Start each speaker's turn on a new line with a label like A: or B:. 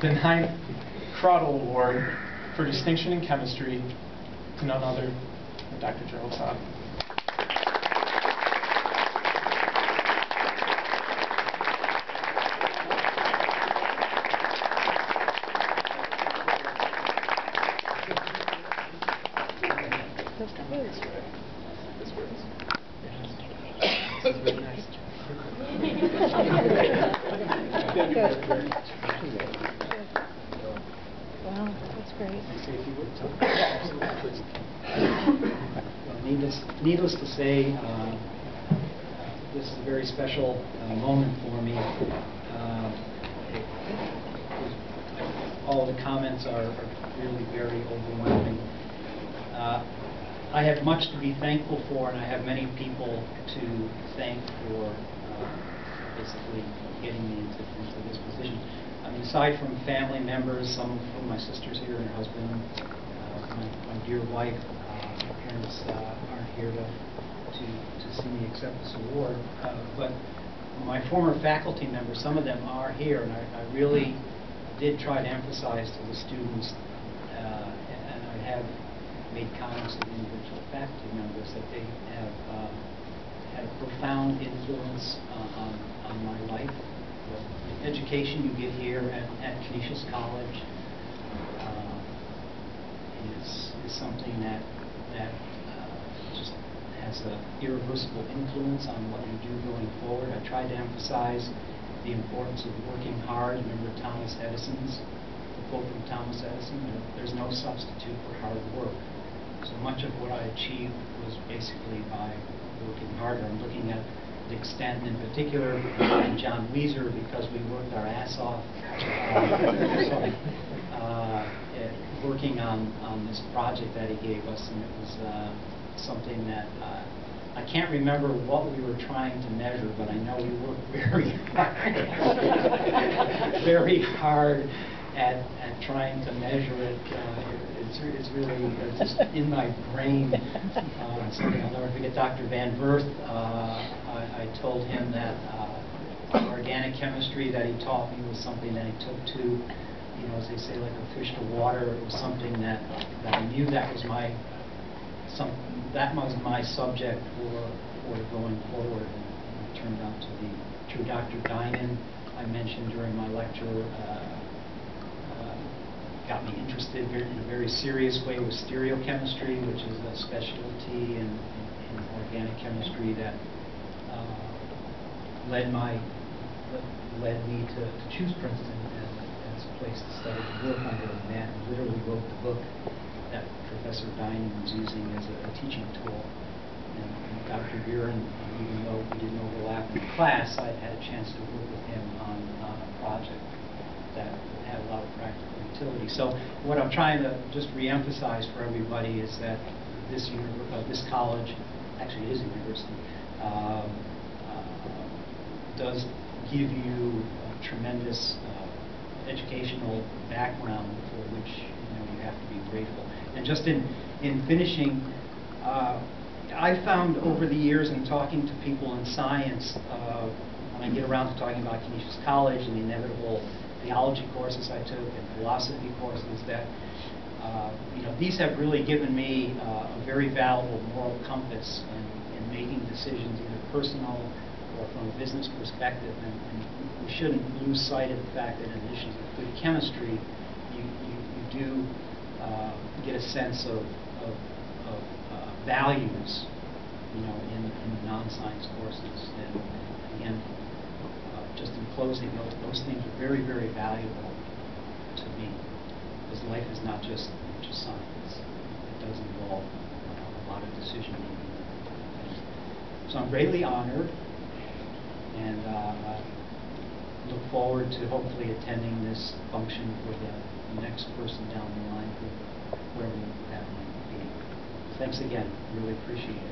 A: the 9th Crowdle Award for Distinction in Chemistry to none other than Dr. Gerald Zon.
B: Wow, that's great.
C: Needless to say, this is a very special moment for me. All the comments are really very overwhelming. I have much to be thankful for, and I have many people to thank for basically getting me into this position. I mean, aside from family members, some of my sisters here and her husband, my dear wife, my parents aren't here to see me accept this award, but my former faculty members, some of them are here, and I really did try to emphasize to the students, and I have made comments to the individual faculty members that they have had a profound influence on my life. The education you get here at Canisius College is something that just has an irreversible influence on what you do going forward. I tried to emphasize the importance of working hard. Remember Thomas Edison's, the quote from Thomas Edison, there's no substitute for hard work. So much of what I achieved was basically by working harder. I'm looking at the extent, in particular, John Weezer, because we worked our ass off, working on this project that he gave us, and it was something that I can't remember what we were trying to measure, but I know we worked very hard, very hard at trying to measure it. It's really just in my brain. Something I'll never forget. Dr. Van Verth, I told him that organic chemistry that he taught me was something that he took to, you know, as they say, like a fish to water. It was something that I knew that was my subject for going forward, and it turned out to be true. Dr. Dinan, I mentioned during my lecture, got me interested in a very serious way with stereochemistry, which is a specialty in organic chemistry that led me to choose Princeton as a place to study and work under. And Matt literally wrote the book that Professor Dinan was using as a teaching tool. And Dr. Buren, even though we didn't overlap in class, I had a chance to work with him on a project that had a lot of practical utility. So what I'm trying to just re-emphasize for everybody is that this college, actually it is a university, does give you a tremendous educational background for which you have to be grateful. And just in finishing, I found over the years in talking to people in science, when I get around to talking about Canisius College and the inevitable theology courses I took and philosophy courses, that these have really given me a very valuable moral compass in making decisions, either personal or from a business perspective. And we shouldn't lose sight of the fact that in addition to good chemistry, you do get a sense of values, in the non-science courses. And again, just in closing, those things are very, very valuable to me, because life is not just science. It does involve a lot of decision making. So I'm greatly honored, and look forward to hopefully attending this function for the next person down the line, whoever that might be. Thanks again. Really appreciate it.